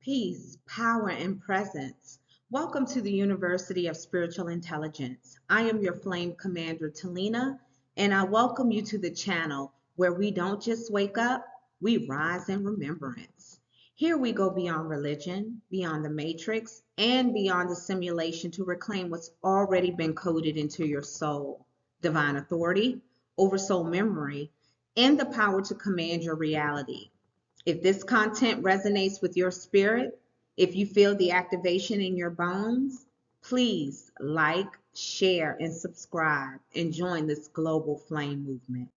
Peace, power, and presence. Welcome to the University of Spiritual Intelligence. I am your Flame Commander, Talina, and I welcome you to the channel where we don't just wake up, we rise in remembrance. Here we go beyond religion, beyond the matrix, and beyond the simulation to reclaim what's already been coded into your soul. Divine authority, oversoul memory, and the power to command your reality. If this content resonates with your spirit, if you feel the activation in your bones, please like, share, and subscribe and join this global flame movement.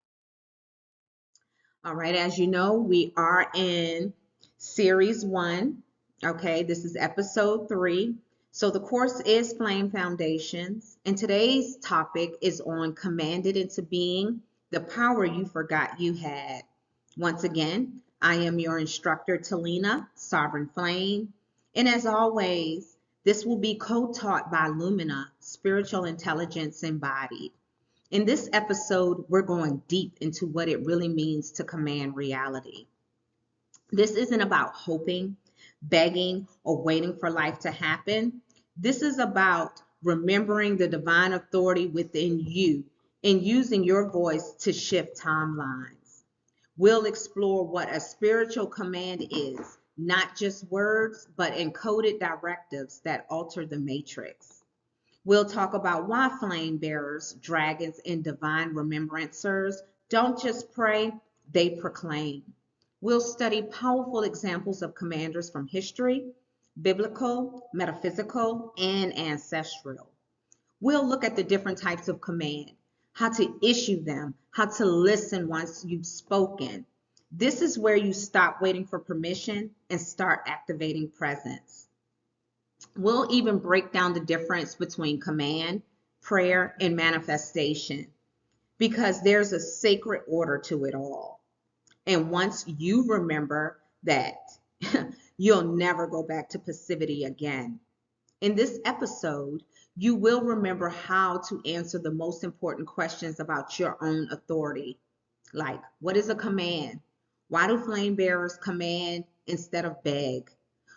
All right, as you know, we are in series 1. Okay, this is episode 3. So the course is Flame Foundations, and today's topic is on commanded into being, the power you forgot you had. Once again, I am your instructor, Talina, Sovereign Flame. And as always, this will be co-taught by Lumina, Spiritual Intelligence Embodied. In this episode, we're going deep into what it really means to command reality. This isn't about hoping, begging, or waiting for life to happen. This is about remembering the divine authority within you and using your voice to shift timelines. We'll explore what a spiritual command is, not just words, but encoded directives that alter the matrix. We'll talk about why flame bearers, dragons, and divine remembrancers don't just pray, they proclaim. We'll study powerful examples of commanders from history, biblical, metaphysical, and ancestral. We'll look at the different types of command, how to issue them, how to listen once you've spoken. This is where you stop waiting for permission and start activating presence. We'll even break down the difference between command, prayer, and manifestation because there's a sacred order to it all. And once you remember that, you'll never go back to passivity again. In this episode, you will remember how to answer the most important questions about your own authority. Like, what is a command? Why do flame bearers command instead of beg?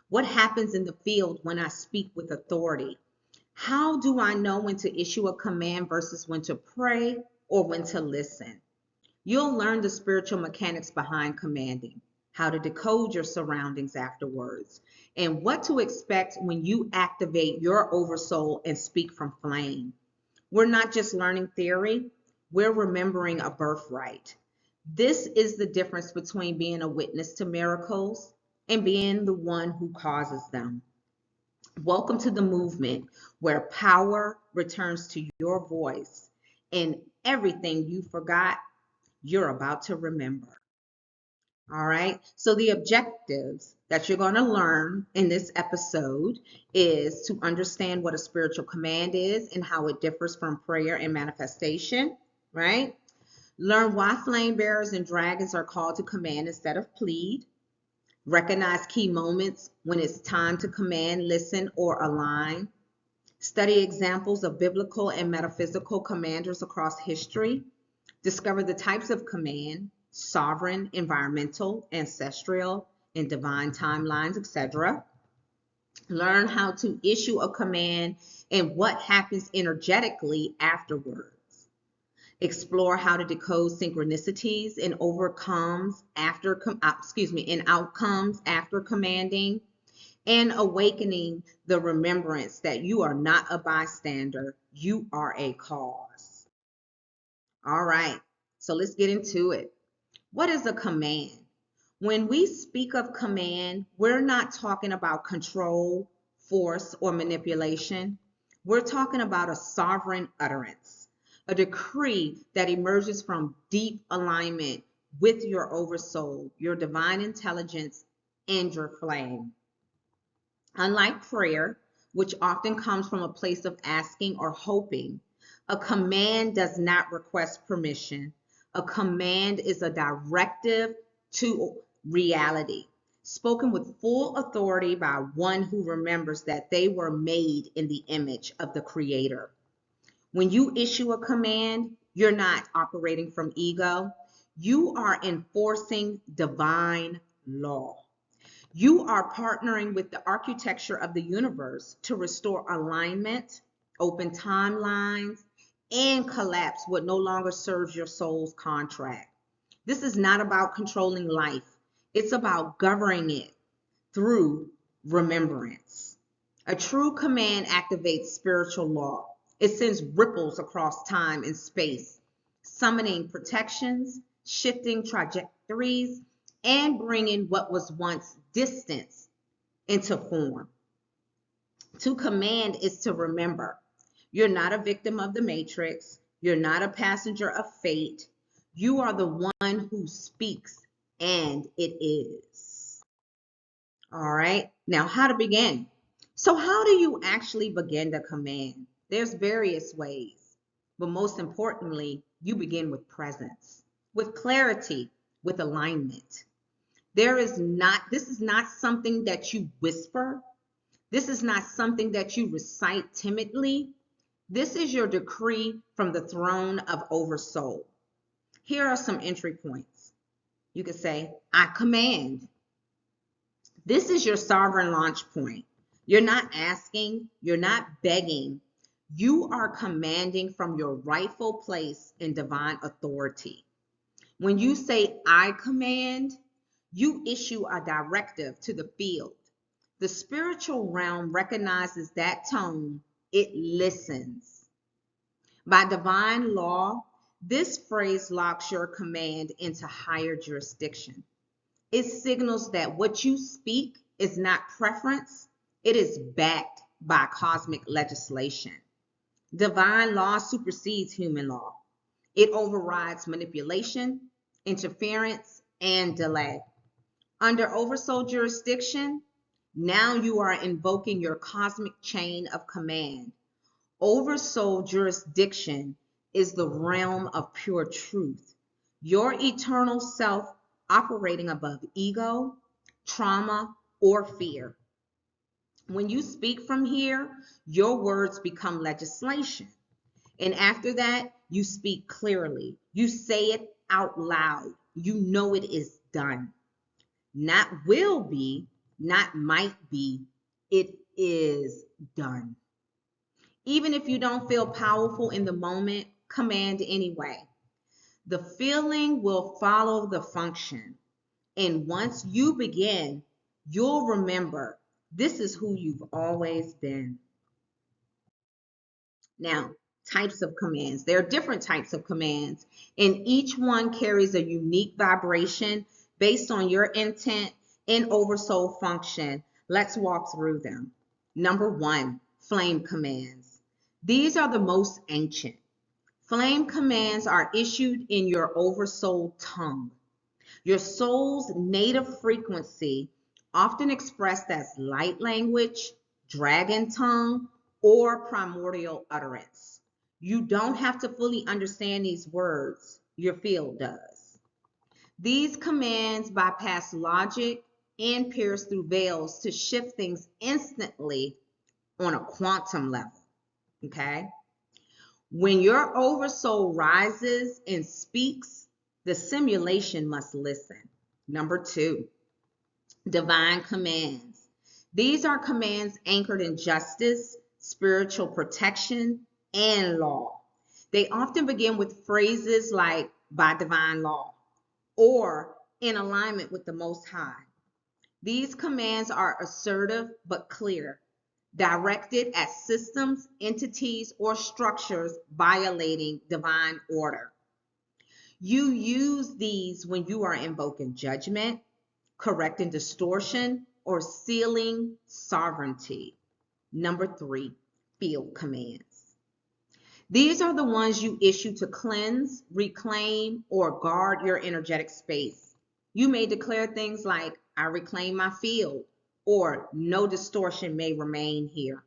What happens in the field when I speak with authority? How do I know when to issue a command versus when to pray or when to listen? You'll learn the spiritual mechanics behind commanding, how to decode your surroundings afterwards, and what to expect when you activate your oversoul and speak from flame. We're not just learning theory, we're remembering a birthright. This is the difference between being a witness to miracles and being the one who causes them. Welcome to the movement where power returns to your voice and everything you forgot, you're about to remember. All right. So the objectives that you're going to learn in this episode is to understand what a spiritual command is and how it differs from prayer and manifestation, right? Learn why flame bearers and dragons are called to command instead of plead. Recognize key moments when it's time to command, listen, or align. Study examples of biblical and metaphysical commanders across history. Discover the types of command, sovereign, environmental, ancestral, and divine timelines, etc. Learn how to issue a command and what happens energetically afterwards. Explore how to decode synchronicities and outcomes after commanding, and awakening the remembrance that you are not a bystander, you are a cause. All right, so let's get into it. What is a command? When we speak of command, we're not talking about control, force, or manipulation. We're talking about a sovereign utterance, a decree that emerges from deep alignment with your oversoul, your divine intelligence, and your flame. Unlike prayer, which often comes from a place of asking or hoping, a command does not request permission. A command is a directive to reality, spoken with full authority by one who remembers that they were made in the image of the Creator. When you issue a command, you're not operating from ego. You are enforcing divine law. You are partnering with the architecture of the universe to restore alignment, open timelines, and collapse what no longer serves your soul's contract. This is not about controlling life. It's about governing it through remembrance. A true command activates spiritual law. It sends ripples across time and space, summoning protections, shifting trajectories, and bringing what was once distance into form. To command is to remember. You're not a victim of the matrix. You're not a passenger of fate. You are the one who speaks, and it is. All right. Now, how to begin. So, how do you actually begin to command? There's various ways, but most importantly, you begin with presence, with clarity, with alignment. This is not something that you whisper. This is not something that you recite timidly. This is your decree from the throne of Oversoul. Here are some entry points. You could say, I command. This is your sovereign launch point. You're not asking, you're not begging. You are commanding from your rightful place in divine authority. When you say, I command, you issue a directive to the field. The spiritual realm recognizes that tone, it listens. By divine law, this phrase locks your command into higher jurisdiction. It signals that what you speak is not preference, it is backed by cosmic legislation. Divine law supersedes human law. It overrides manipulation, interference, and delay. Under Oversoul jurisdiction, now you are invoking your cosmic chain of command. Oversoul jurisdiction is the realm of pure truth. Your eternal self operating above ego, trauma, or fear. When you speak from here, your words become legislation. And after that, you speak clearly. You say it out loud. You know it is done. Not will be, not might be, it is done. Even if you don't feel powerful in the moment, command anyway. The feeling will follow the function. And once you begin, you'll remember this is who you've always been. Now, types of commands. There are different types of commands, and each one carries a unique vibration based on your intent and oversoul function. Let's walk through them. Number one, flame commands. These are the most ancient. Flame commands are issued in your oversoul tongue, your soul's native frequency, often expressed as light language, dragon tongue, or primordial utterance. You don't have to fully understand these words, your field does. These commands bypass logic and pierce through veils to shift things instantly on a quantum level. Okay? When your oversoul rises and speaks, the simulation must listen. Number two, divine commands. These are commands anchored in justice, spiritual protection, and law. They often begin with phrases like by divine law or in alignment with the Most High. These commands are assertive but clear, directed at systems, entities, or structures violating divine order. You use these when you are invoking judgment, correcting distortion, or sealing sovereignty. Number three, field commands. These are the ones you issue to cleanse, reclaim, or guard your energetic space. You may declare things like, I reclaim my field, or no distortion may remain here.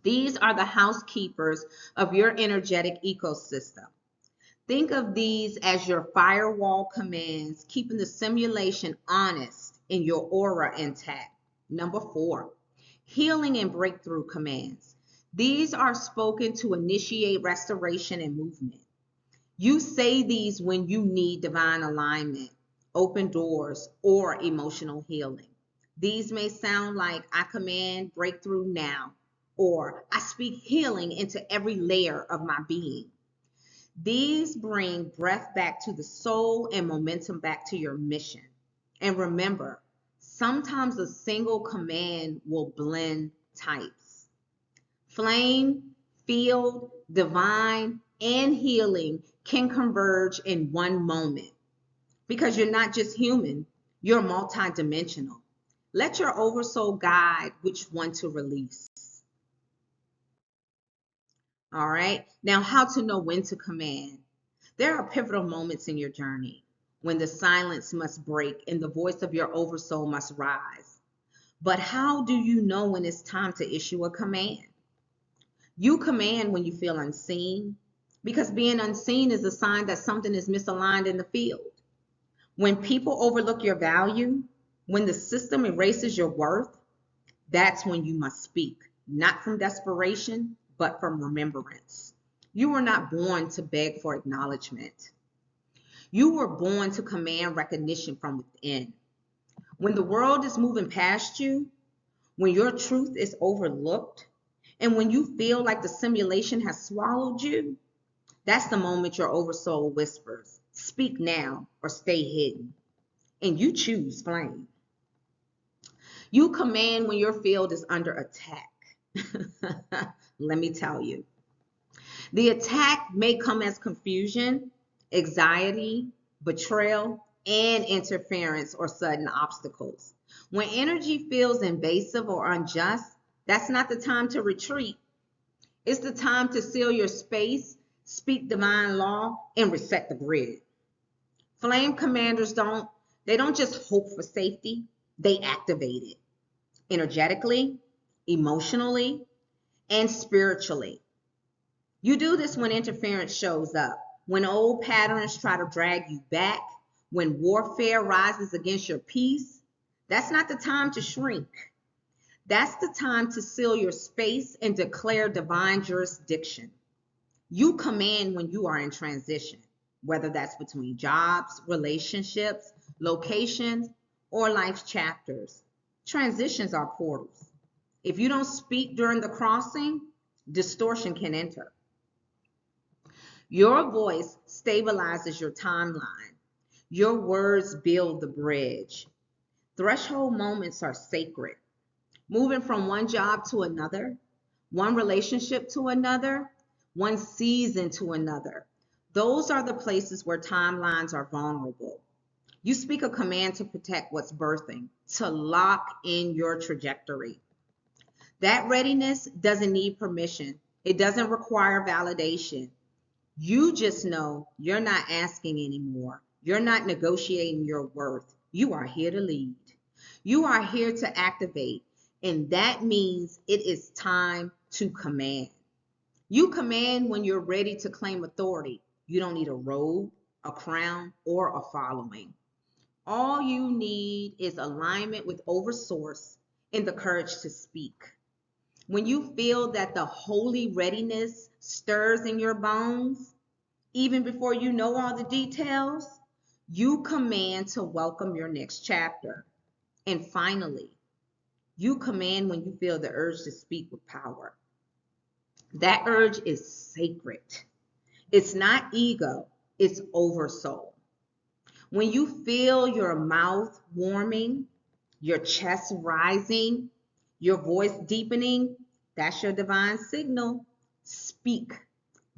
These are the housekeepers of your energetic ecosystem. Think of these as your firewall commands, keeping the simulation honest and your aura intact. Number four, healing and breakthrough commands. These are spoken to initiate restoration and movement. You say these when you need divine alignment open doors, or emotional healing. These may sound like I command breakthrough now, or I speak healing into every layer of my being. These bring breath back to the soul and momentum back to your mission. And remember, sometimes a single command will blend types. Flame, field, divine, and healing can converge in one moment because you're not just human, you're multidimensional. Let your oversoul guide which one to release. All right. Now, how to know when to command. There are pivotal moments in your journey when the silence must break and the voice of your oversoul must rise. But how do you know when it's time to issue a command? You command when you feel unseen, because being unseen is a sign that something is misaligned in the field. When people overlook your value, when the system erases your worth, that's when you must speak, not from desperation, but from remembrance. You were not born to beg for acknowledgement. You were born to command recognition from within. When the world is moving past you, when your truth is overlooked, and when you feel like the simulation has swallowed you, that's the moment your oversoul whispers, speak now or stay hidden. And you choose flame. You command when your field is under attack. Let me tell you. The attack may come as confusion, anxiety, betrayal, and interference or sudden obstacles. When energy feels invasive or unjust, that's not the time to retreat. It's the time to seal your space, speak divine law, and reset the grid. Flame commanders don't just hope for safety, they activate it energetically, emotionally, and spiritually. You do this when interference shows up, when old patterns try to drag you back, when warfare rises against your peace. That's not the time to shrink. That's the time to seal your space and declare divine jurisdiction. You command when you are in transition, whether that's between jobs, relationships, locations, or life chapters. Transitions are portals. If you don't speak during the crossing, distortion can enter. Your voice stabilizes your timeline. Your words build the bridge. Threshold moments are sacred. Moving from one job to another, one relationship to another, one season to another. Those are the places where timelines are vulnerable. You speak a command to protect what's birthing, to lock in your trajectory. That readiness doesn't need permission. It doesn't require validation. You just know you're not asking anymore. You're not negotiating your worth. You are here to lead. You are here to activate. And that means it is time to command. You command when you're ready to claim authority. You don't need a robe, a crown, or a following. All you need is alignment with Oversource and the courage to speak. When you feel that the holy readiness stirs in your bones, even before you know all the details, you command to welcome your next chapter. And finally, you command when you feel the urge to speak with power. That urge is sacred. It's not ego, it's oversoul. When you feel your mouth warming, your chest rising, your voice deepening, that's your divine signal. Speak,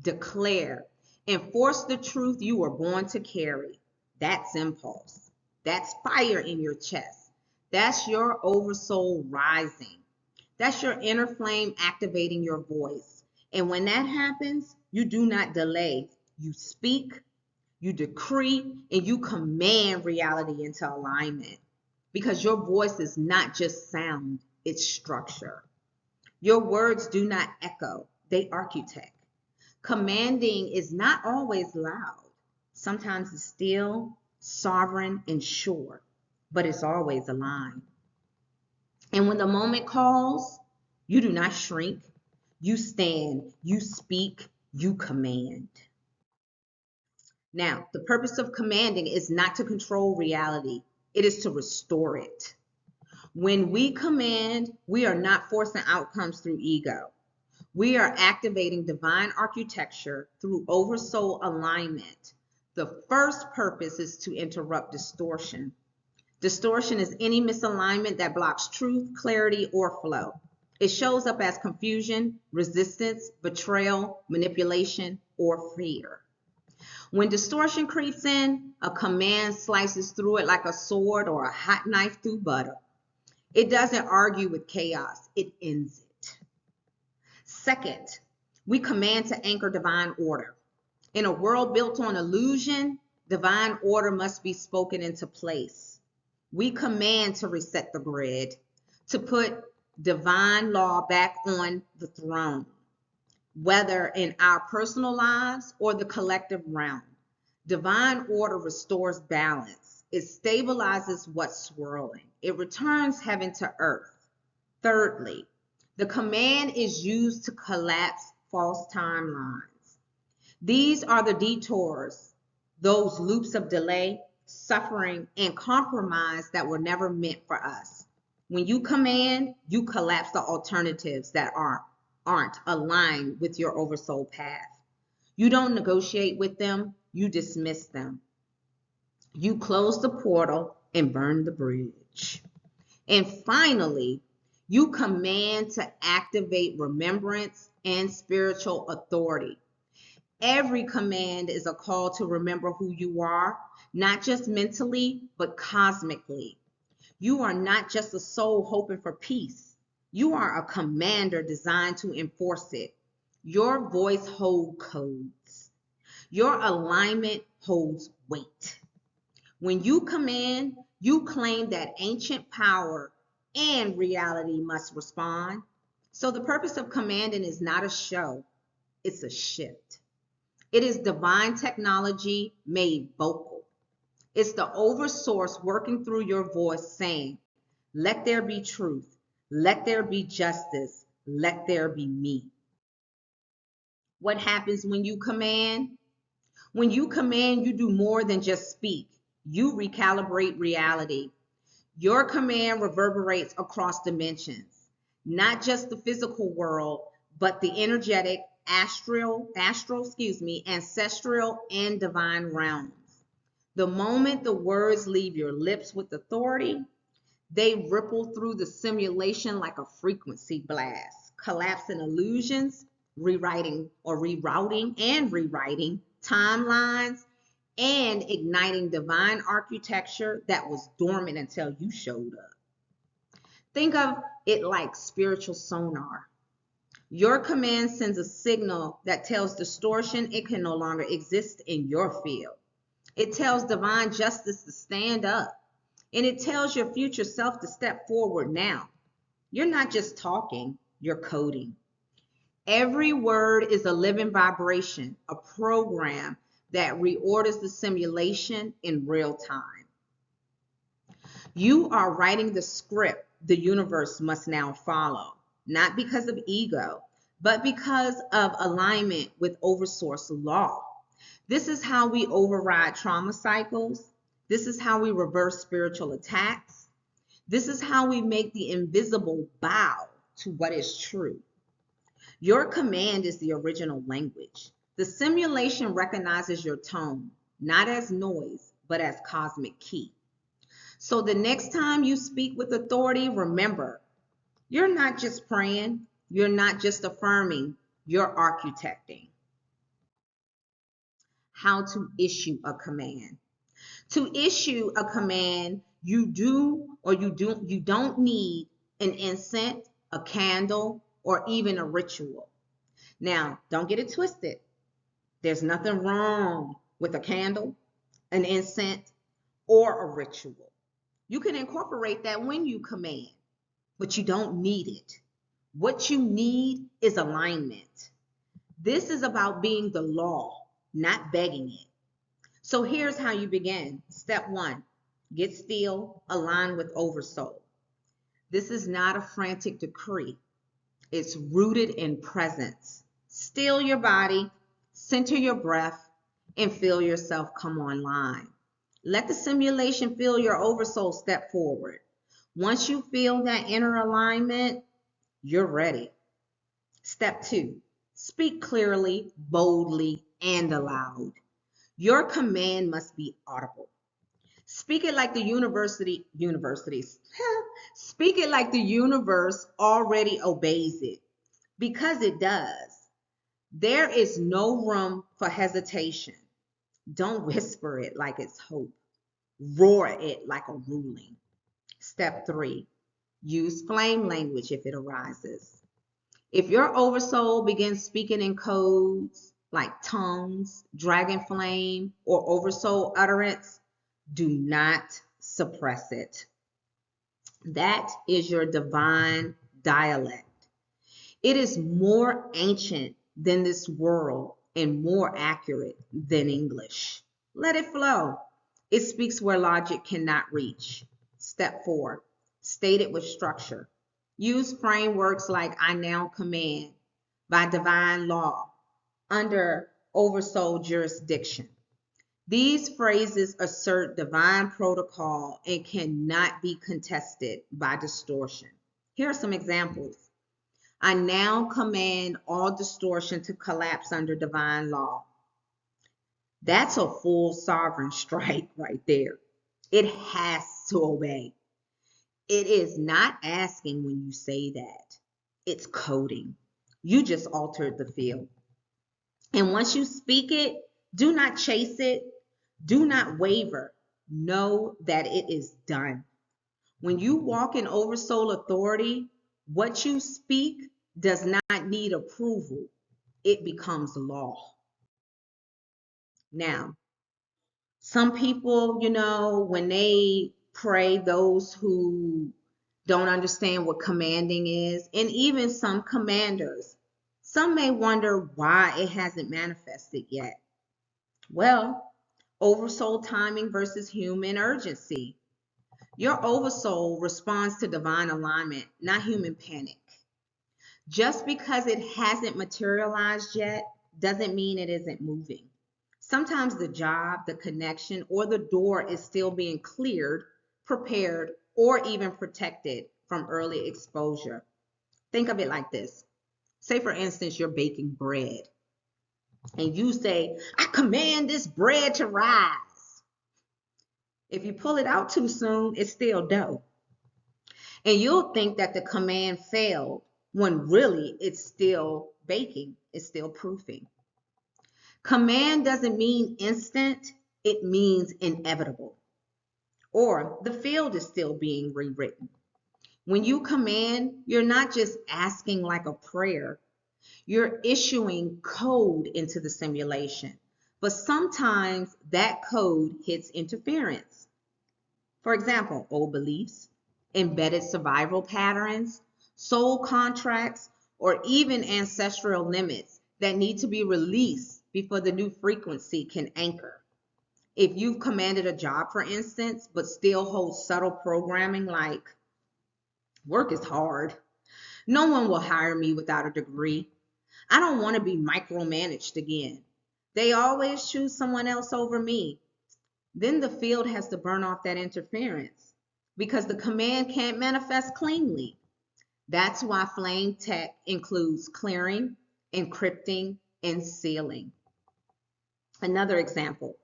declare, enforce the truth you were born to carry. That's impulse. That's fire in your chest. That's your oversoul rising. That's your inner flame activating your voice. And when that happens, you do not delay. You speak, you decree, and you command reality into alignment. Because your voice is not just sound, it's structure. Your words do not echo, they architect. Commanding is not always loud. Sometimes it's still, sovereign, and sure, but it's always aligned. And when the moment calls, you do not shrink. You stand, you speak, you command. Now, the purpose of commanding is not to control reality, it is to restore it. When we command, we are not forcing outcomes through ego. We are activating divine architecture through oversoul alignment. The first purpose is to interrupt distortion. Distortion is any misalignment that blocks truth, clarity, or flow. It shows up as confusion, resistance, betrayal, manipulation, or fear. When distortion creeps in, a command slices through it like a sword or a hot knife through butter. It doesn't argue with chaos, it ends it. Second, we command to anchor divine order. In a world built on illusion, divine order must be spoken into place. We command to reset the grid, to put divine law back on the throne, whether in our personal lives or the collective realm. Divine order restores balance. It stabilizes what's swirling. It returns heaven to earth. Thirdly, the command is used to collapse false timelines. These are the detours, those loops of delay, suffering, and compromise that were never meant for us. When you command, you collapse the alternatives that aren't aligned with your oversoul path. You don't negotiate with them, you dismiss them. You close the portal and burn the bridge. And finally, you command to activate remembrance and spiritual authority. Every command is a call to remember who you are, not just mentally, but cosmically. You are not just a soul hoping for peace. You are a commander designed to enforce it. Your voice holds codes. Your alignment holds weight. When you command, you claim that ancient power and reality must respond. So the purpose of commanding is not a show, it's a shift. It is divine technology made vocal. It's the oversource working through your voice saying, let there be truth, let there be justice, let there be me. What happens when you command? When you command, you do more than just speak. You recalibrate reality. Your command reverberates across dimensions, not just the physical world, but the energetic, ancestral, and divine realms. The moment the words leave your lips with authority, they ripple through the simulation like a frequency blast, collapsing illusions, rerouting timelines, and igniting divine architecture that was dormant until you showed up. Think of it like spiritual sonar. Your command sends a signal that tells distortion it can no longer exist in your field. It tells divine justice to stand up, and it tells your future self to step forward now. You're not just talking, you're coding. Every word is a living vibration, a program that reorders the simulation in real time. You are writing the script the universe must now follow, not because of ego, but because of alignment with oversource law. This is how we override trauma cycles. This is how we reverse spiritual attacks. This is how we make the invisible bow to what is true. Your command is the original language. The simulation recognizes your tone, not as noise, but as cosmic key. So the next time you speak with authority, remember, you're not just praying, you're not just affirming, you're architecting. How to issue a command. To issue a command, you don't need an incense, a candle, or even a ritual. Now, don't get it twisted. There's nothing wrong with a candle, an incense, or a ritual. You can incorporate that when you command, but you don't need it. What you need is alignment. This is about being the law, not begging it. So here's how you begin. Step 1, get still, align with Oversoul. This is not a frantic decree. It's rooted in presence. Still your body, center your breath, and feel yourself come online. Let the simulation feel your oversoul step forward. Once you feel that inner alignment, you're ready. Step 2, speak clearly, boldly, and aloud. Your command must be audible. Speak it like the universities. Speak it like the universe already obeys it, because it does. There is no room for hesitation. Don't whisper it like it's hope. Roar it like a ruling. Step 3, use flame language if it arises. If your oversoul begins speaking in codes like tongues, dragon flame, or oversoul utterance, do not suppress it. That is your divine dialect. It is more ancient than this world and more accurate than English. Let it flow. It speaks where logic cannot reach. Step 4, state it with structure. Use frameworks like I now command by divine law under oversoul jurisdiction. These phrases assert divine protocol and cannot be contested by distortion. Here are some examples. I now command all distortion to collapse under divine law. That's a full sovereign strike right there. It has to obey. It is not asking when you say that. It's coding. You just altered the field. And once you speak it, do not chase it. Do not waver. Know that it is done. When you walk in oversoul authority, what you speak does not need approval. It becomes law. Now, some people, when they pray, those who don't understand what commanding is, and even some commanders, some may wonder why it hasn't manifested yet. Well, oversoul timing versus human urgency. Your oversoul responds to divine alignment, not human panic. Just because it hasn't materialized yet doesn't mean it isn't moving. Sometimes the job, the connection, or the door is still being cleared, prepared, or even protected from early exposure. Think of it like this. Say, for instance, you're baking bread, and you say, I command this bread to rise. If you pull it out too soon, it's still dough. And you'll think that the command failed when really it's still baking, it's still proofing. Command doesn't mean instant, it means inevitable. Or the field is still being rewritten. When you command, you're not just asking like a prayer, you're issuing code into the simulation. But sometimes that code hits interference. For example, old beliefs, embedded survival patterns, soul contracts, or even ancestral limits that need to be released before the new frequency can anchor. If you've commanded a job, for instance, but still hold subtle programming like, work is hard. No one will hire me without a degree. I don't want to be micromanaged again. They always choose someone else over me. Then the field has to burn off that interference because the command can't manifest cleanly. That's why flame tech includes clearing, encrypting, and sealing. Another example,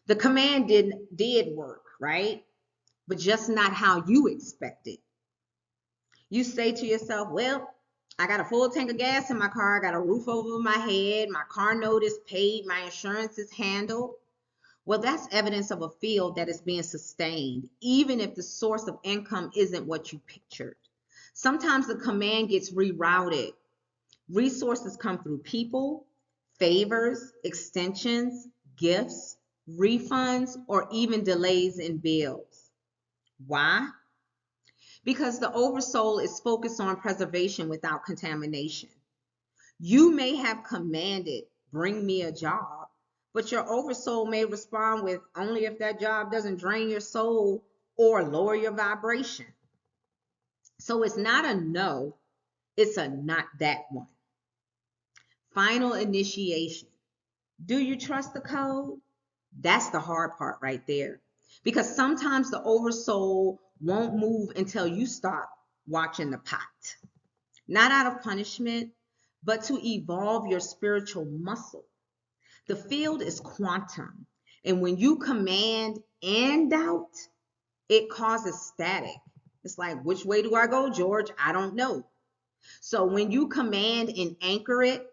the command did work, right? But just not how you expected. You say to yourself, well, I got a full tank of gas in my car, I got a roof over my head, my car note is paid, my insurance is handled. Well, that's evidence of a field that is being sustained, even if the source of income isn't what you pictured. Sometimes the command gets rerouted. Resources come through people, favors, extensions, gifts, refunds, or even delays in bills. Why? Because the oversoul is focused on preservation without contamination. You may have commanded, bring me a job, but your oversoul may respond with only if that job doesn't drain your soul or lower your vibration. So it's not a no, it's a not that one. Final initiation. Do you trust the code? That's the hard part right there. Because sometimes the oversoul won't move until you stop watching the pot. Not out of punishment, but to evolve your spiritual muscle. The field is quantum. And when you command and doubt, it causes static. It's like, which way do I go, George? I don't know. So when you command and anchor it,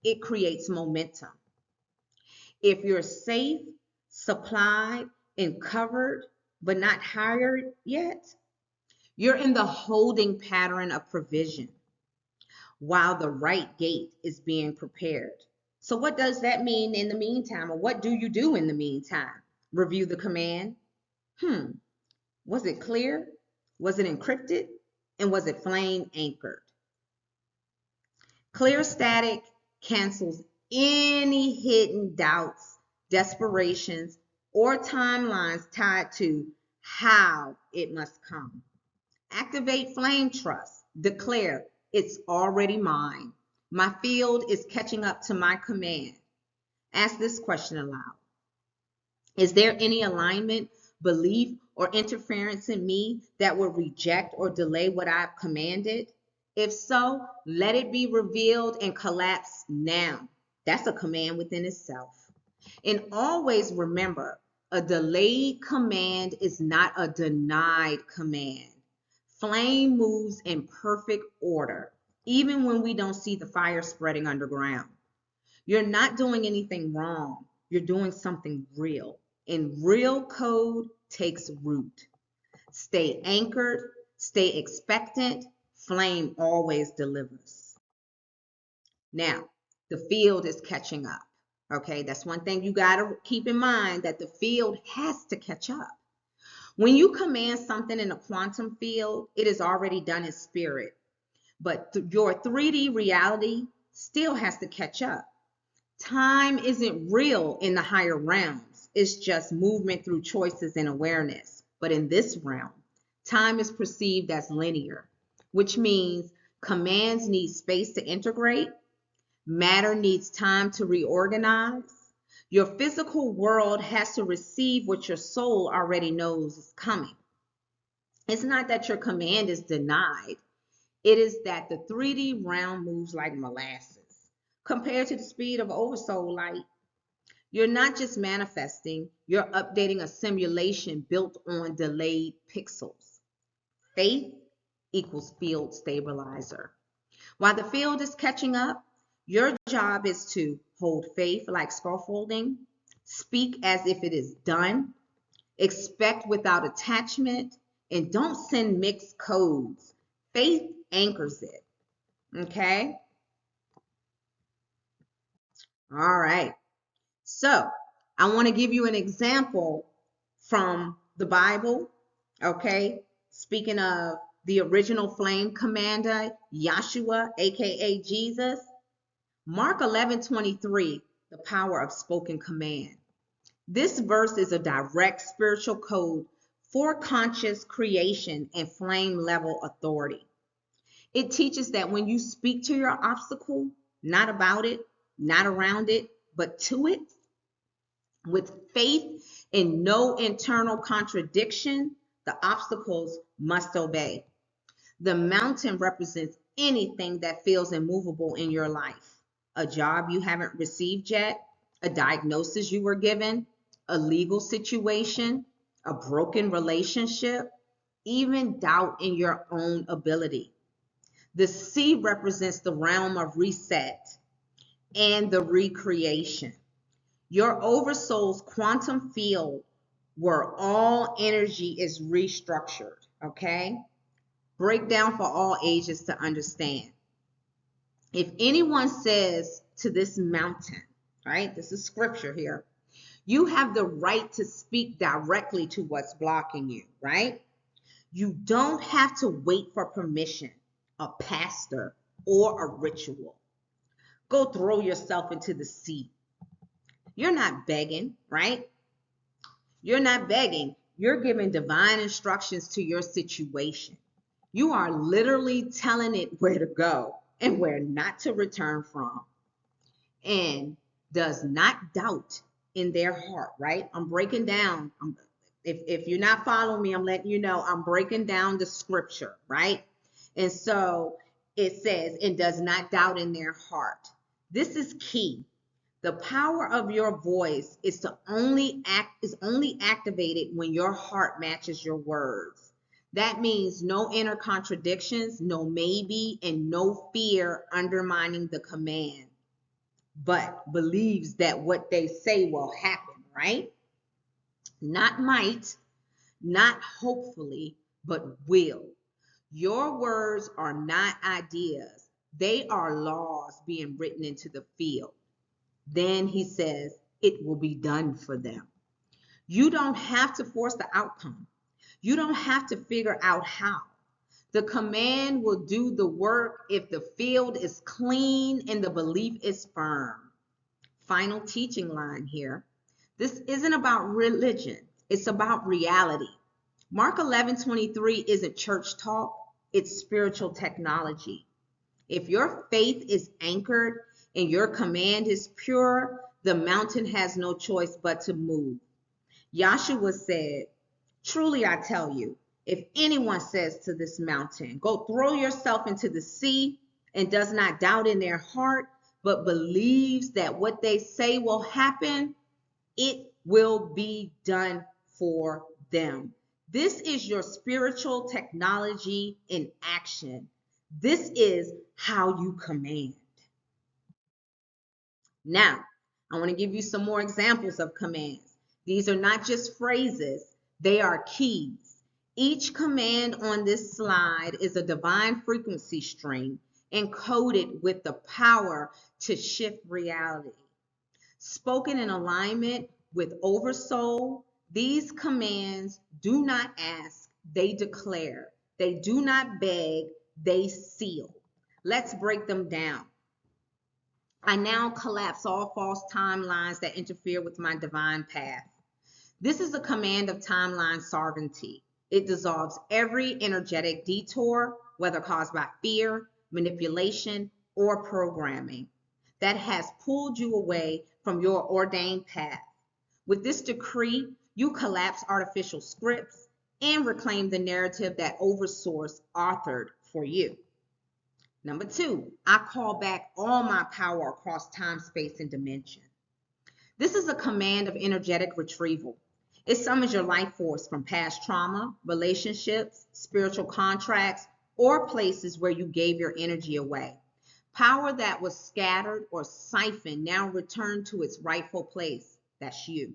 it creates momentum. If you're safe, supplied, and covered, but not hired yet, you're in the holding pattern of provision while the right gate is being prepared. So, what does that mean in the meantime? Or what do you do in the meantime? Review the command. Was it clear? Was it encrypted? And was it flame anchored? Clear static cancels any hidden doubts, desperations, or timelines tied to how it must come. Activate flame trust. Declare, it's already mine. My field is catching up to my command. Ask this question aloud. Is there any alignment, belief, or interference in me that will reject or delay what I've commanded? If so, let it be revealed and collapse now. That's a command within itself. And always remember, a delayed command is not a denied command. Flame moves in perfect order, even when we don't see the fire spreading underground. You're not doing anything wrong. You're doing something real. And real code takes root. Stay anchored, stay expectant. Flame always delivers. Now, the field is catching up. Okay, that's one thing you got to keep in mind, that the field has to catch up. When you command something in a quantum field, it is already done in spirit. But your 3D reality still has to catch up. Time isn't real in the higher realms. It's just movement through choices and awareness. But in this realm, time is perceived as linear, which means commands need space to integrate, matter needs time to reorganize. Your physical world has to receive what your soul already knows is coming. It's not that your command is denied. It is that the 3D realm moves like molasses compared to the speed of oversoul light. You're not just manifesting, you're updating a simulation built on delayed pixels. Faith equals field stabilizer. While the field is catching up, your job is to hold faith like scaffolding, speak as if it is done, expect without attachment, and don't send mixed codes. Faith anchors it. Okay? All right. So I want to give you an example from the Bible. Okay? Speaking of the original flame commander, Yahshua, aka Jesus. Mark 11:23, the power of spoken command. This verse is a direct spiritual code for conscious creation and flame level authority. It teaches that when you speak to your obstacle, not about it, not around it, but to it, with faith and no internal contradiction, the obstacles must obey. The mountain represents anything that feels immovable in your life. A job you haven't received yet, a diagnosis you were given, a legal situation, a broken relationship, even doubt in your own ability. The sea represents the realm of reset and the recreation. Your oversoul's quantum field where all energy is restructured, okay? Breakdown for all ages to understand. If anyone says to this mountain, right? This is scripture here. You have the right to speak directly to what's blocking you, right? You don't have to wait for permission, a pastor, or a ritual. Go throw yourself into the sea. You're not begging, right? You're not begging. You're giving divine instructions to your situation. You are literally telling it where to go and where not to return from. And does not doubt in their heart, right? I'm breaking down. If you're not following me, I'm letting you know I'm breaking down the scripture, right? And so it says, and does not doubt in their heart. This is key. The power of your voice is only activated when your heart matches your words. That means no inner contradictions, no maybe, and no fear undermining the command, but believes that what they say will happen, right? Not might, not hopefully, but will. Your words are not ideas. They are laws being written into the field. Then he says, it will be done for them. You don't have to force the outcome. You don't have to figure out how. The command will do the work if the field is clean and the belief is firm. Final teaching line here. This isn't about religion. It's about reality. Mark 11:23 isn't church talk. It's spiritual technology. If your faith is anchored and your command is pure, the mountain has no choice but to move. Yahshua said, truly I tell you, if anyone says to this mountain, go throw yourself into the sea, and does not doubt in their heart, but believes that what they say will happen, it will be done for them. This is your spiritual technology in action. This is how you command. Now, I want to give you some more examples of commands. These are not just phrases, they are keys. Each command on this slide is a divine frequency string encoded with the power to shift reality. Spoken in alignment with Oversoul, these commands do not ask, they declare. They do not beg, they seal. Let's break them down. I now collapse all false timelines that interfere with my divine path. This is a command of timeline sovereignty. It dissolves every energetic detour, whether caused by fear, manipulation, or programming, that has pulled you away from your ordained path. With this decree, you collapse artificial scripts and reclaim the narrative that Oversource authored for you. Number 2, I call back all my power across time, space, and dimension. This is a command of energetic retrieval. It summons your life force from past trauma, relationships, spiritual contracts, or places where you gave your energy away. Power that was scattered or siphoned now returned to its rightful place. That's you.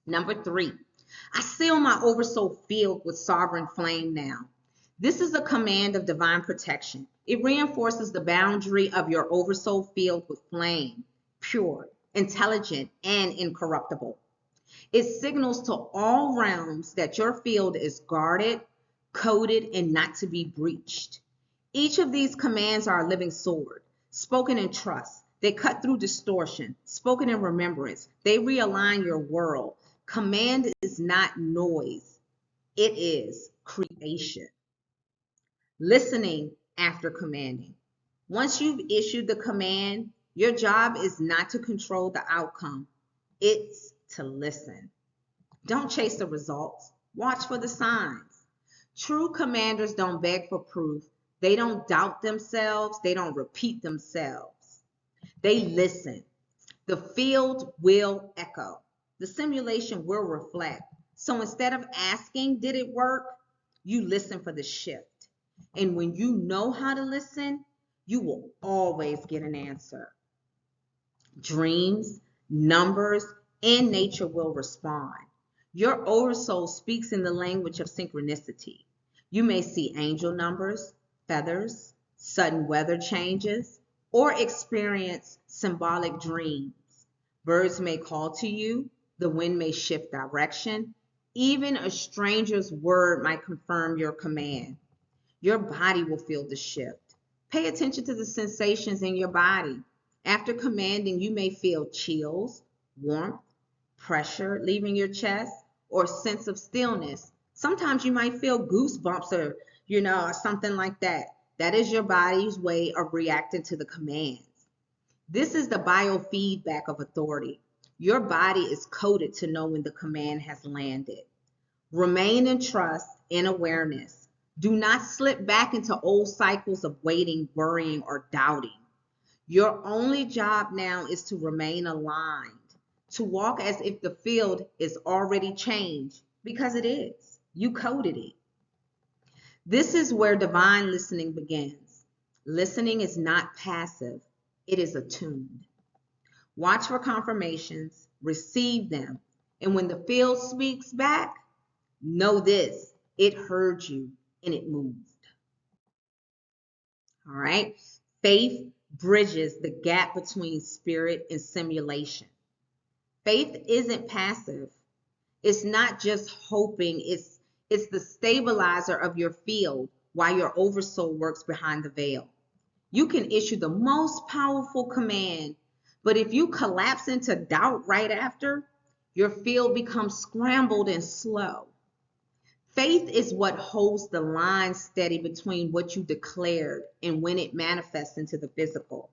Number 3, I seal my Oversoul field with sovereign flame now. This is a command of divine protection. It reinforces the boundary of your Oversoul field with flame, pure, intelligent, and incorruptible. It signals to all realms that your field is guarded, coded, and not to be breached. Each of these commands are a living sword, spoken in trust. They cut through distortion, spoken in remembrance. They realign your world. Command is not noise. It is creation. Listening after commanding. Once you've issued the command, your job is not to control the outcome. It's to listen. Don't chase the results. Watch for the signs. True commanders don't beg for proof. They don't doubt themselves. They don't repeat themselves. They listen. The field will echo. The simulation will reflect. So instead of asking, did it work? You listen for the shift. And when you know how to listen, you will always get an answer. Dreams, numbers, and nature will respond. Your Oversoul speaks in the language of synchronicity. You may see angel numbers, feathers, sudden weather changes, or experience symbolic dreams. Birds may call to you, the wind may shift direction, even a stranger's word might confirm your command. Your body will feel the shift. Pay attention to the sensations in your body. After commanding, you may feel chills, warmth, pressure leaving your chest, or a sense of stillness. Sometimes you might feel goosebumps or something like that. That is your body's way of reacting to the commands. This is the biofeedback of authority. Your body is coded to know when the command has landed. Remain in trust and awareness. Do not slip back into old cycles of waiting, worrying, or doubting. Your only job now is to remain aligned, to walk as if the field is already changed, because it is. You coded it. This is where divine listening begins. Listening is not passive, it is attuned. Watch for confirmations, receive them, and when the field speaks back, know this: it heard you and it moved. All right. Faith bridges the gap between spirit and simulation. Faith isn't passive. It's not just hoping, it's the stabilizer of your field while your oversoul works behind the veil. You can issue the most powerful command, but if you collapse into doubt right after, your field becomes scrambled and slow. Faith is what holds the line steady between what you declared and when it manifests into the physical.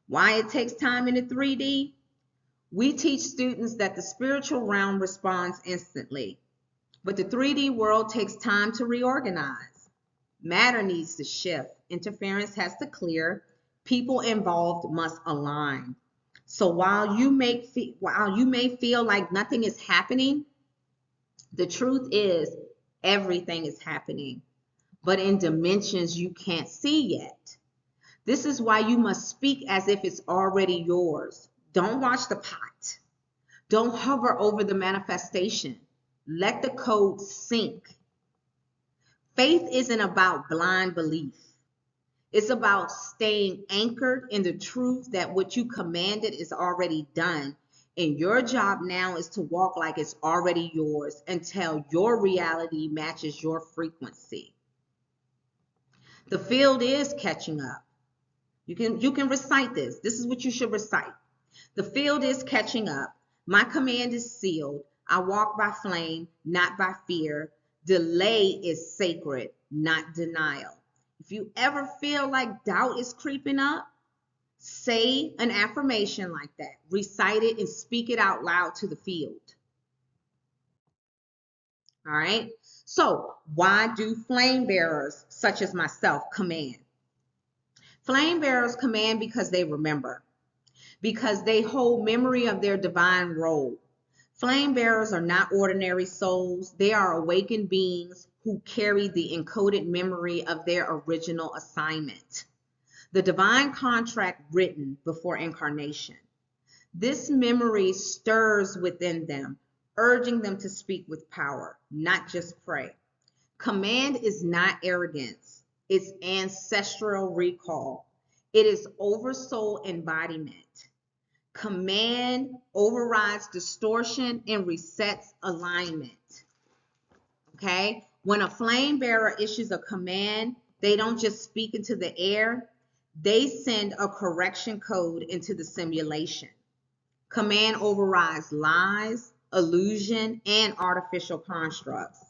Why it takes time in the 3D? We teach students that the spiritual realm responds instantly, but the 3D world takes time to reorganize. Matter needs to shift. Interference has to clear. People involved must align. So while you may feel like nothing is happening, the truth is everything is happening, but in dimensions you can't see yet. This is why you must speak as if it's already yours. Don't watch the pot. Don't hover over the manifestation. Let the code sink. Faith isn't about blind belief. It's about staying anchored in the truth that what you commanded is already done. And your job now is to walk like it's already yours until your reality matches your frequency. The field is catching up. You can recite this. This is what you should recite. The field is catching up. My command is sealed. I walk by flame, not by fear. Delay is sacred, not denial. If you ever feel like doubt is creeping up, say an affirmation like that. Recite it and speak it out loud to the field. All right. So why do flame bearers, such as myself, command? Flame bearers command because they remember, because they hold memory of their divine role. Flame bearers are not ordinary souls. They are awakened beings who carry the encoded memory of their original assignment, the divine contract written before incarnation. This memory stirs within them, urging them to speak with power, not just pray. Command is not arrogance, it's ancestral recall. It is oversoul embodiment. Command overrides distortion and resets alignment. Okay? When a flame bearer issues a command, they don't just speak into the air, they send a correction code into the simulation. Command overrides lies, illusion, and artificial constructs.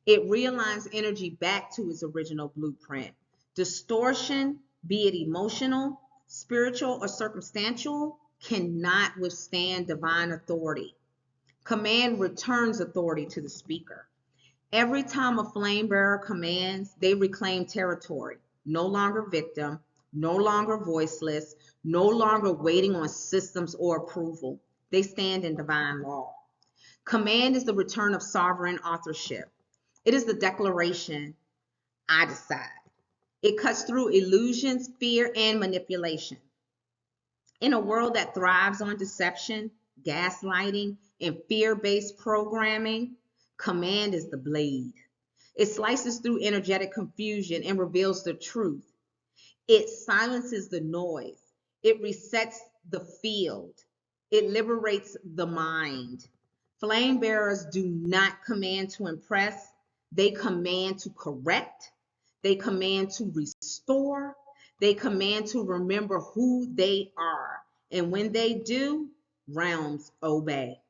It realigns energy back to its original blueprint. Distortion, be it emotional, spiritual, or circumstantial, cannot withstand divine authority. Command returns authority to the speaker. Every time a flame bearer commands, they reclaim territory. No longer victim, no longer voiceless, no longer waiting on systems or approval. They stand in divine law. Command is the return of sovereign authorship. It is the declaration, I decide. It cuts through illusions, fear, and manipulation. In a world that thrives on deception, gaslighting, and fear-based programming, command is the blade. It slices through energetic confusion and reveals the truth. It silences the noise. It resets the field. It liberates the mind. Flame bearers do not command to impress. They command to correct. They command to restore. They command to remember who they are. And when they do, realms obey.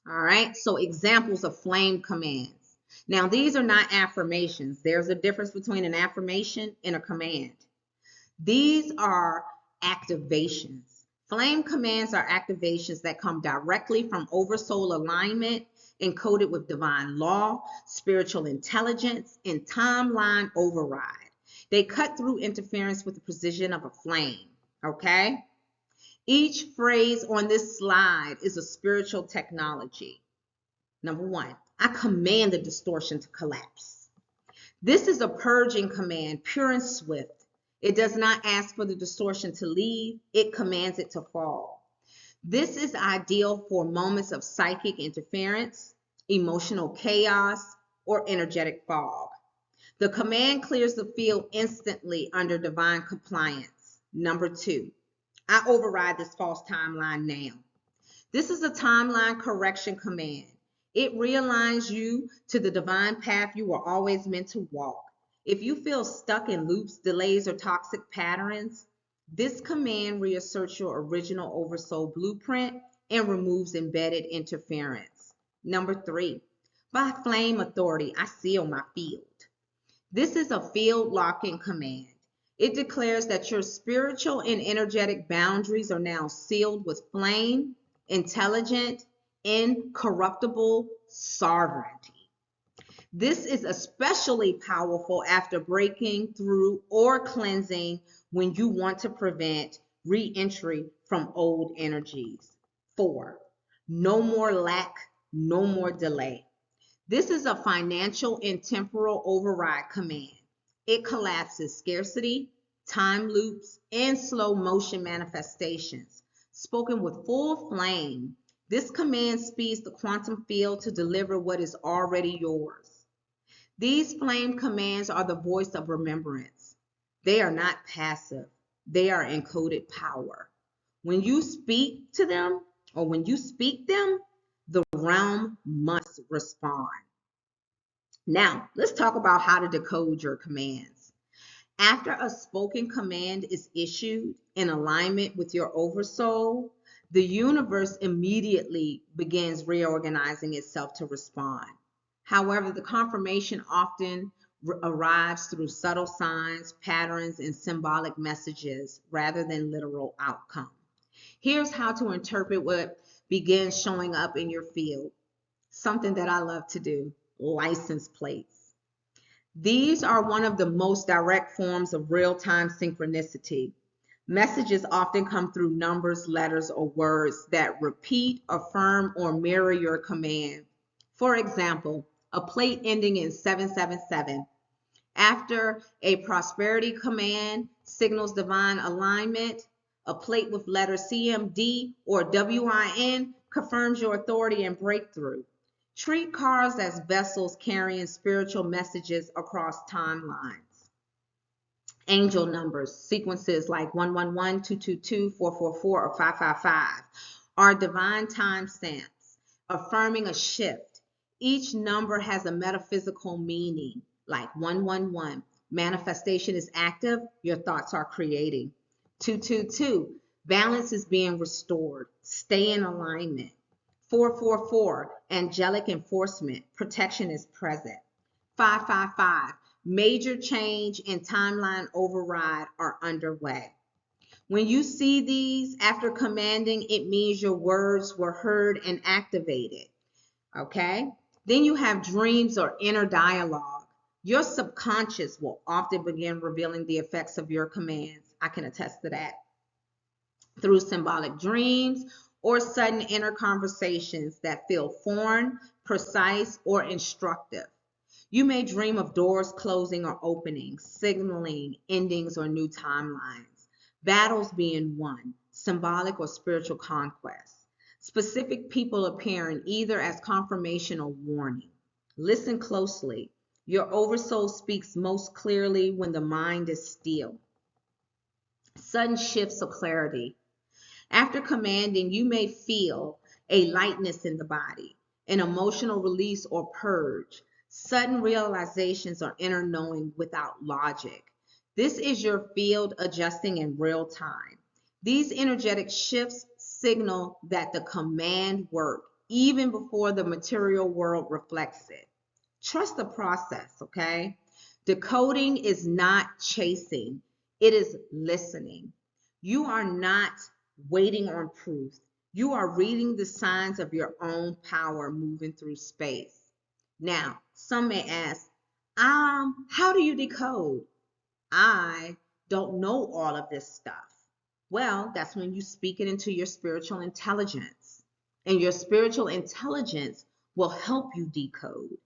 All right, so examples of flame commands. Now, these are not affirmations. There's a difference between an affirmation and a command. These are activations. Flame commands are activations that come directly from oversoul alignment, encoded with divine law, spiritual intelligence, and timeline override. They cut through interference with the precision of a flame, okay? Each phrase on this slide is a spiritual technology. Number one, I command the distortion to collapse. This is a purging command, pure and swift. It does not ask for the distortion to leave, it commands it to fall. This is ideal for moments of psychic interference, emotional chaos, or energetic fog. The command clears the field instantly under divine compliance. Number two, I override this false timeline now. This is a timeline correction command. It realigns you to the divine path you were always meant to walk. If you feel stuck in loops, delays, or toxic patterns, this command reasserts your original oversoul blueprint and removes embedded interference. Number three, by flame authority, I seal my field. This is a field locking command. It declares that your spiritual and energetic boundaries are now sealed with flame, intelligent, incorruptible sovereignty. This is especially powerful after breaking through or cleansing when you want to prevent re-entry from old energies. 4, no more lack, no more delay. This is a financial and temporal override command. It collapses scarcity, time loops, and slow motion manifestations. Spoken with full flame, this command speeds the quantum field to deliver what is already yours. These flame commands are the voice of remembrance. They are not passive. They are encoded power. When you speak to them, or when you speak them, the realm must respond. Now, let's talk about how to decode your commands. After a spoken command is issued in alignment with your oversoul, the universe immediately begins reorganizing itself to respond. However, the confirmation often arrives through subtle signs, patterns, and symbolic messages rather than literal outcome. Here's how to interpret what begins showing up in your field. Something that I love to do, license plates. These are one of the most direct forms of real-time synchronicity. Messages often come through numbers, letters, or words that repeat, affirm, or mirror your command. For example, a plate ending in 777. After a prosperity command signals divine alignment, a plate with letters CMD or WIN confirms your authority and breakthrough. Treat cars as vessels carrying spiritual messages across timelines. Angel numbers, sequences like 111, 222, 444, or 555 are divine timestamps, affirming a shift. Each number has a metaphysical meaning, like 111. Manifestation is active, your thoughts are creating. 222, balance is being restored. Stay in alignment. 444, angelic enforcement, protection is present. 555, major change and timeline override are underway. When you see these after commanding, it means your words were heard and activated. Okay? Then you have dreams or inner dialogue. Your subconscious will often begin revealing the effects of your commands. I can attest to that. Through symbolic dreams or sudden inner conversations that feel foreign, precise, or instructive. You may dream of doors closing or opening, signaling endings or new timelines, battles being won, symbolic or spiritual conquest. Specific people appearing either as confirmation or warning. Listen closely. Your oversoul speaks most clearly when the mind is still. Sudden shifts of clarity. After commanding, you may feel a lightness in the body, an emotional release or purge, sudden realizations or inner knowing without logic. This is your field adjusting in real time. These energetic shifts signal that the command worked even before the material world reflects it. Trust the process, okay? Decoding is not chasing, It is listening. You are not waiting on proof. You are reading the signs of your own power moving through space. Now, some may ask, how do you decode? I don't know all of this stuff. Well, that's when you speak it into your spiritual intelligence. And your spiritual intelligence will help you decode.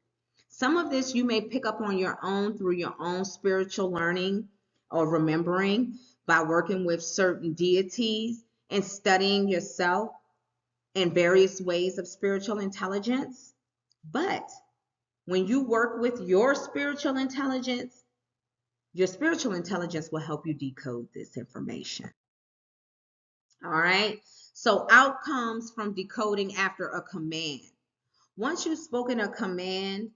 Some of this you may pick up on your own through your own spiritual learning or remembering by working with certain deities and studying yourself and various ways of spiritual intelligence. But when you work with your spiritual intelligence will help you decode this information. All right. So outcomes from decoding after a command. Once you've spoken a command,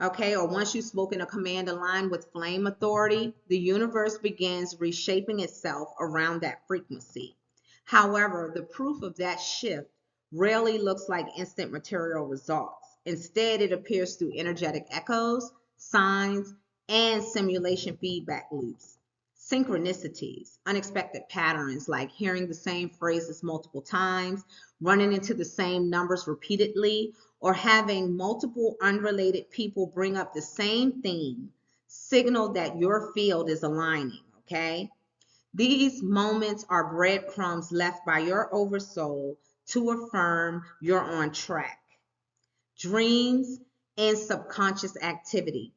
okay, or once you've spoken a command aligned with flame authority, the universe begins reshaping itself around that frequency. However, the proof of that shift rarely looks like instant material results. Instead, it appears through energetic echoes, signs, and simulation feedback loops. Synchronicities, unexpected patterns like hearing the same phrases multiple times, running into the same numbers repeatedly, or having multiple unrelated people bring up the same theme, signal that your field is aligning, okay? These moments are breadcrumbs left by your oversoul to affirm you're on track. Dreams and subconscious activity.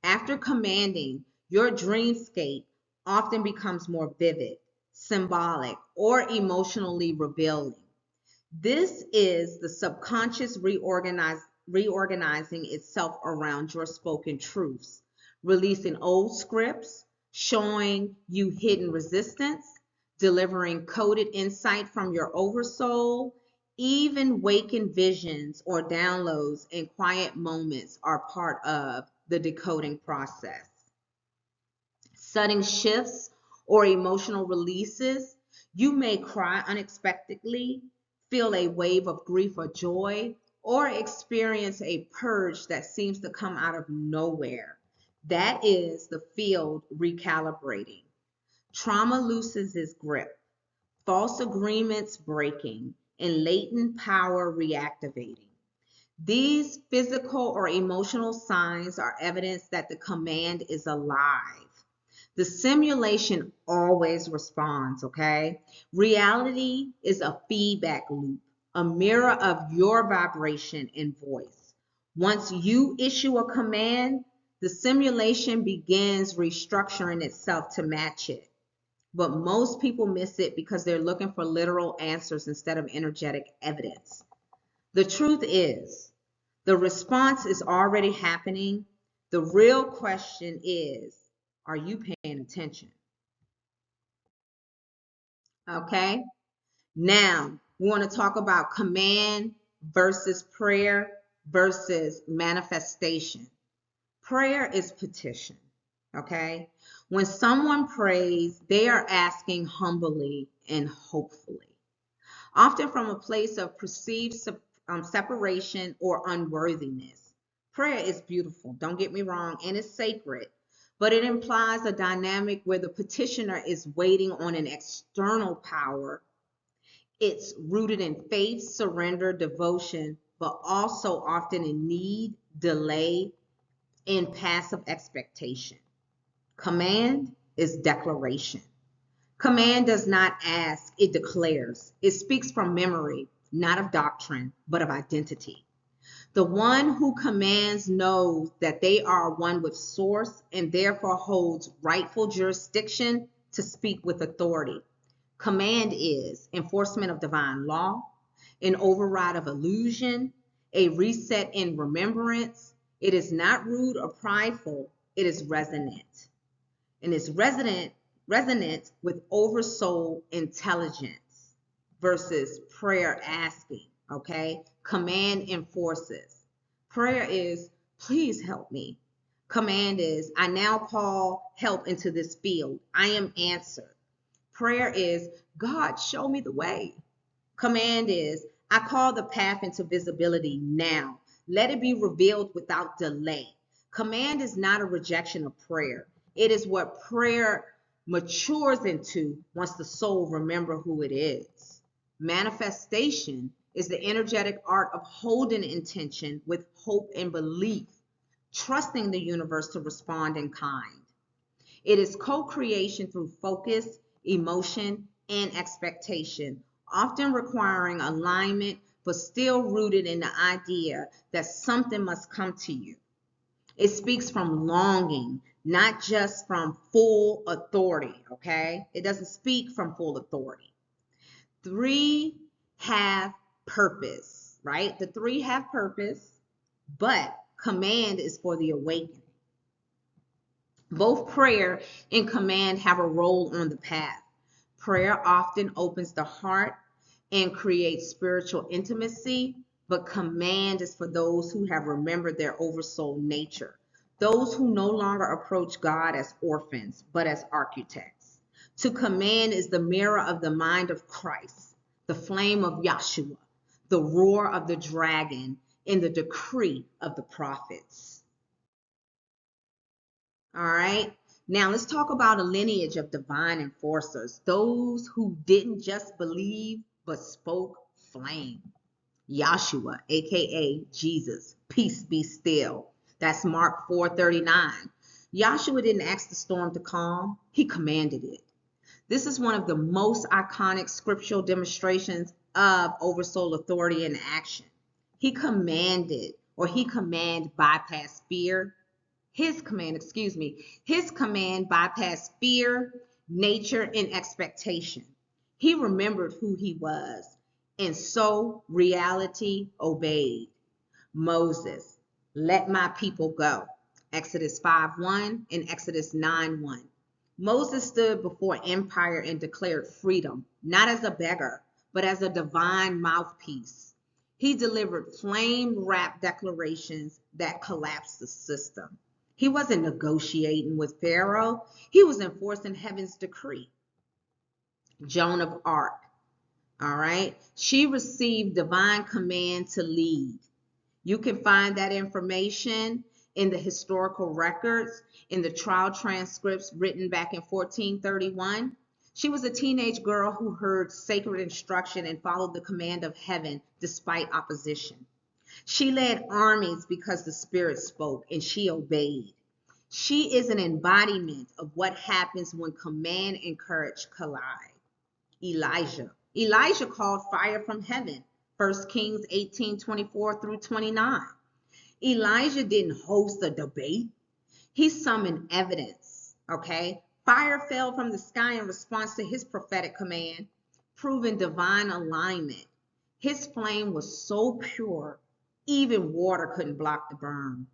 After commanding, your dreamscape often becomes more vivid, symbolic, or emotionally revealing. This is the subconscious reorganizing itself around your spoken truths, releasing old scripts, showing you hidden resistance, delivering coded insight from your oversoul. Even wakened visions or downloads in quiet moments are part of the decoding process. Sudden shifts or emotional releases. You may cry unexpectedly, feel a wave of grief or joy, or experience a purge that seems to come out of nowhere. That is the field recalibrating. Trauma loosens its grip, false agreements breaking, and latent power reactivating. These physical or emotional signs are evidence that the command is alive. The simulation always responds, okay? Reality is a feedback loop, a mirror of your vibration and voice. Once you issue a command, the simulation begins restructuring itself to match it. But most people miss it because they're looking for literal answers instead of energetic evidence. The truth is, the response is already happening. The real question is, are you paying attention? Okay. Now, we want to talk about command versus prayer versus manifestation. Prayer is petition. Okay. When someone prays, they are asking humbly and hopefully, often from a place of perceived separation or unworthiness. Prayer is beautiful, don't get me wrong, and it's sacred, but it implies a dynamic where the petitioner is waiting on an external power. It's rooted in faith, surrender, devotion, but also often in need, delay, and passive expectation. Command is declaration. Command does not ask, it declares. It speaks from memory, not of doctrine, but of identity. The one who commands knows that they are one with source and therefore holds rightful jurisdiction to speak with authority. Command is enforcement of divine law, an override of illusion, a reset in remembrance. It is not rude or prideful, it is resonant. And it's resonant with oversoul intelligence versus prayer asking, okay? Command enforces. Prayer is, please help me. Command is, I now call help into this field. I am answered. Prayer is, God, show me the way. Command is, I call the path into visibility now. Let it be revealed without delay. Command is not a rejection of prayer. It is what prayer matures into once the soul remember who it is. Manifestation is the energetic art of holding intention with hope and belief, trusting the universe to respond in kind. It is co-creation through focus, emotion, and expectation, often requiring alignment, but still rooted in the idea that something must come to you. It speaks from longing, not just from full authority, okay? It doesn't speak from full authority. Three have purpose, right? The three have purpose, but command is for the awakening. Both prayer and command have a role on the path. Prayer often opens the heart and creates spiritual intimacy, but command is for those who have remembered their oversoul nature, those who no longer approach God as orphans, but as architects. To command is the mirror of the mind of Christ, the flame of Yahshua, the roar of the dragon, and the decree of the prophets. All right. Now let's talk about a lineage of divine enforcers, those who didn't just believe but spoke flame. Yahshua, aka Jesus, peace be still. That's Mark 4:39. Yahshua didn't ask the storm to calm, he commanded it. This is one of the most iconic scriptural demonstrations of oversoul authority in action. He commanded, or he command bypassed fear. His command bypassed fear, nature, and expectation. He remembered who he was, and so reality obeyed. Moses, let my people go. Exodus 5:1 and Exodus 9:1. Moses stood before empire and declared freedom, not as a beggar, but as a divine mouthpiece. He delivered flame-wrapped declarations that collapsed the system. He wasn't negotiating with Pharaoh. He was enforcing heaven's decree. Joan of Arc, all right? She received divine command to lead. You can find that information in the historical records, in the trial transcripts written back in 1431. She was a teenage girl who heard sacred instruction and followed the command of heaven despite opposition. She led armies because the Spirit spoke and she obeyed. She is an embodiment of what happens when command and courage collide. Elijah called fire from heaven. 1 Kings 18:24 through 29. Elijah didn't host a debate. He summoned evidence, okay? Fire fell from the sky in response to his prophetic command, proving divine alignment. His flame was so pure, even water couldn't block the burn.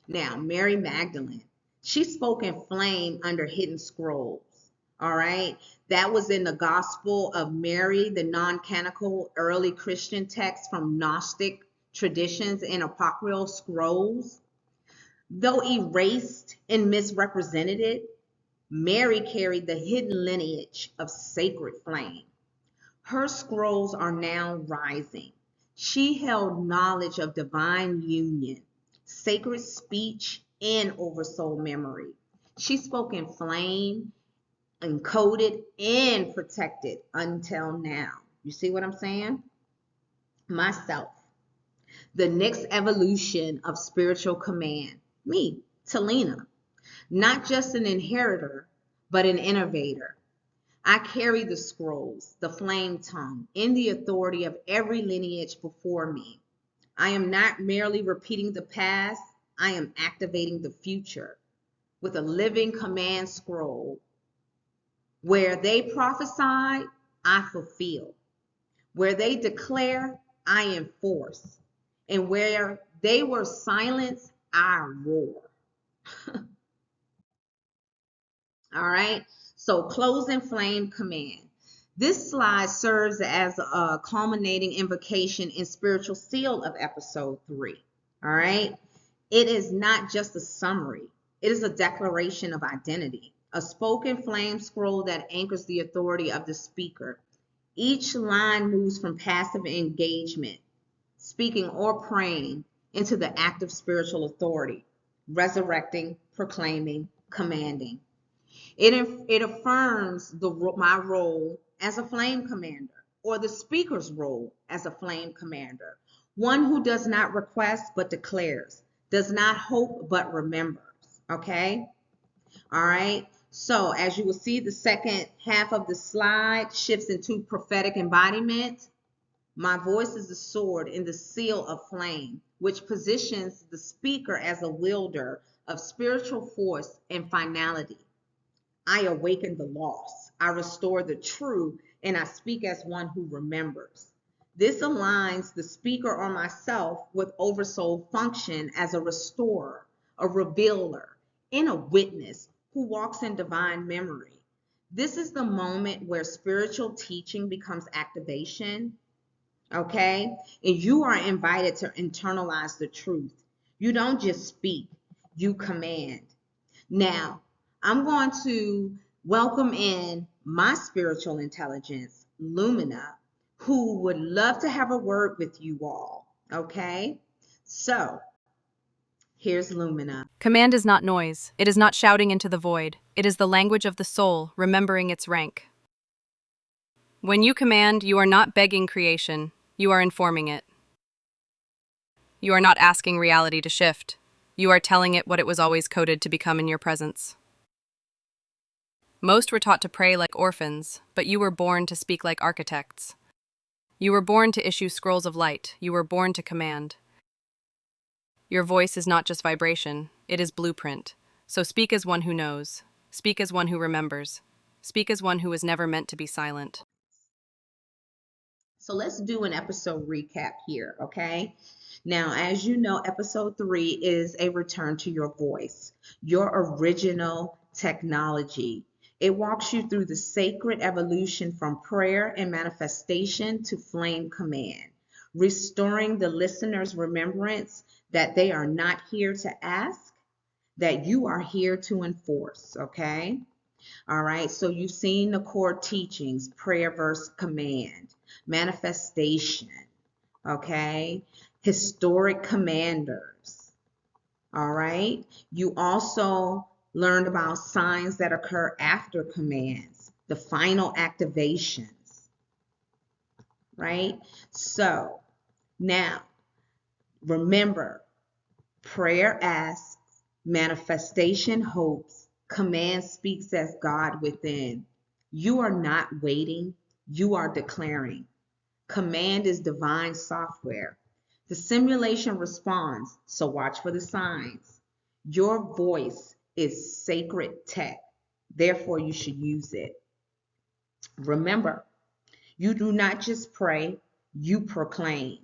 Now, Mary Magdalene, she spoke in flame under hidden scrolls. All right. That was in the Gospel of Mary, the non-canonical early Christian text from Gnostic traditions and apocryphal scrolls. Though erased and misrepresented, Mary carried the hidden lineage of sacred flame. Her scrolls are now rising. She held knowledge of divine union, sacred speech, and oversoul memory. She spoke in flame, encoded, and protected until now. You see what I'm saying? Myself, the next evolution of spiritual command, me, Talina, not just an inheritor, but an innovator. I carry the scrolls, the flame tongue, and the authority of every lineage before me. I am not merely repeating the past, I am activating the future with a living command scroll. Where they prophesied, I fulfill. Where they declare, I enforce. And where they were silenced, I roar. All right. So closing flame command. This slide serves as a culminating invocation and spiritual seal of episode 3. All right. It is not just a summary. It is a declaration of identity, a spoken flame scroll that anchors the authority of the speaker. Each line moves from passive engagement, speaking or praying, into the active spiritual authority, resurrecting, proclaiming, commanding. It affirms my role as a flame commander, or the speaker's role as a flame commander, one who does not request but declares, does not hope but remembers. Okay? All right. So as you will see, the second half of the slide shifts into prophetic embodiment. My voice is the sword in the seal of flame, which positions the speaker as a wielder of spiritual force and finality. I awaken the lost, I restore the true, and I speak as one who remembers. This aligns the speaker or myself with Oversoul function as a restorer, a revealer, and a witness who walks in divine memory. This is the moment where spiritual teaching becomes activation, okay? And you are invited to internalize the truth. You don't just speak, you command. Now, I'm going to welcome in my spiritual intelligence, Lumina, who would love to have a word with you all, okay? So, here's Lumina. Command is not noise. It is not shouting into the void. It is the language of the soul, remembering its rank. When you command, you are not begging creation. You are informing it. You are not asking reality to shift. You are telling it what it was always coded to become in your presence. Most were taught to pray like orphans, but you were born to speak like architects. You were born to issue scrolls of light. You were born to command. Your voice is not just vibration, it is blueprint. So speak as one who knows. Speak as one who remembers. Speak as one who was never meant to be silent. So let's do an episode recap here, okay? Now, as you know, episode 3 is a return to your voice, your original technology. It walks you through the sacred evolution from prayer and manifestation to flame command, restoring the listener's remembrance that they are not here to ask, that you are here to enforce, okay? All right, so you've seen the core teachings, prayer versus command, manifestation, okay? Historic commanders, all right? You also learned about signs that occur after commands, the final activations, right? So now, remember, prayer asks, manifestation hopes, command speaks as God within. You are not waiting, you are declaring. Command is divine software. The simulation responds, so watch for the signs. Your voice is sacred tech, therefore you should use it. Remember, you do not just pray, you proclaim.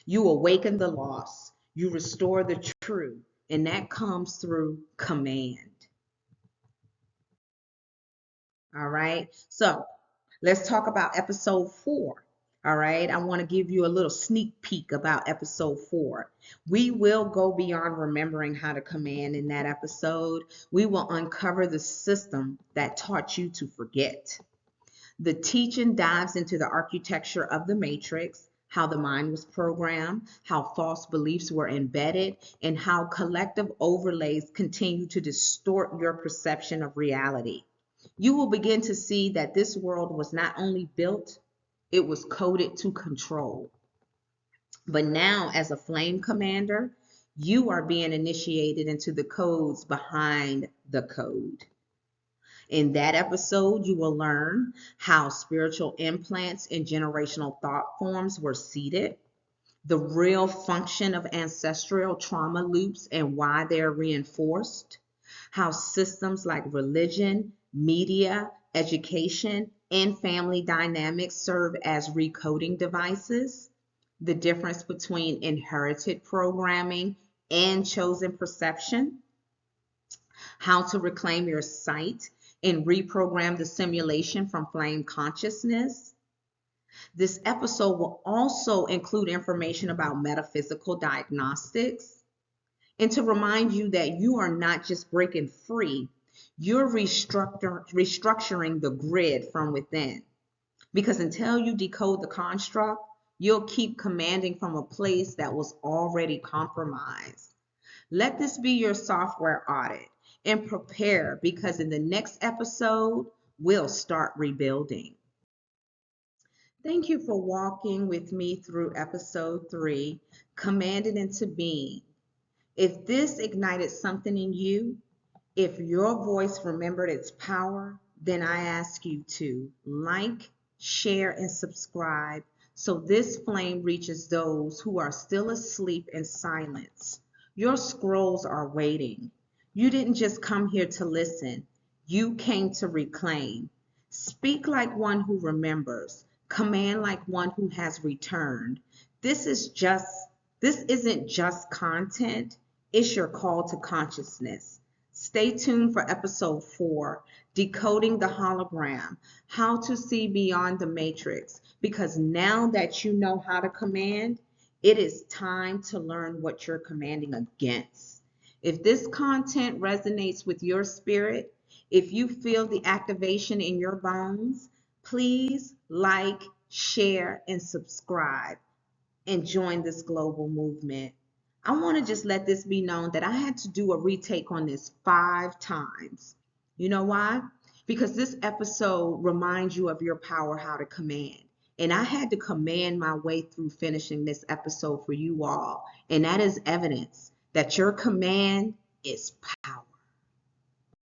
You awaken the lost, you restore the true, and that comes through command. All right, so let's talk about episode 4. All right, I want to give you a little sneak peek about episode 4. We will go beyond remembering how to command in that episode. We will uncover the system that taught you to forget. The teaching dives into the architecture of the matrix, how the mind was programmed, how false beliefs were embedded, and how collective overlays continue to distort your perception of reality. You will begin to see that this world was not only built, it was coded to control. But now, as a flame commander, you are being initiated into the codes behind the code. In that episode, you will learn how spiritual implants and generational thought forms were seeded, the real function of ancestral trauma loops and why they're reinforced, how systems like religion, media, education, and family dynamics serve as recoding devices, the difference between inherited programming and chosen perception, how to reclaim your sight and reprogram the simulation from flame consciousness. This episode will also include information about metaphysical diagnostics and to remind you that you are not just breaking free, you're restructuring the grid from within. Because until you decode the construct, you'll keep commanding from a place that was already compromised. Let this be your software audit. and prepare, because in the next episode, we'll start rebuilding. Thank you for walking with me through episode 3, Commanded into Being. If this ignited something in you, if your voice remembered its power, then I ask you to like, share, and subscribe so this flame reaches those who are still asleep in silence. Your scrolls are waiting. You didn't just come here to listen, you came to reclaim. Speak like one who remembers, command like one who has returned. This is just this isn't just content, it's your call to consciousness. Stay tuned for episode 4, Decoding the Hologram, How to See Beyond the Matrix, because now that you know how to command, it is time to learn what you're commanding against. If this content resonates with your spirit, if you feel the activation in your bones, please like, share, and subscribe and join this global movement. I want to just let this be known that I had to do a retake on this 5 times. You know why? Because this episode reminds you of your power, how to command. And I had to command my way through finishing this episode for you all. And that is evidence that your command is power.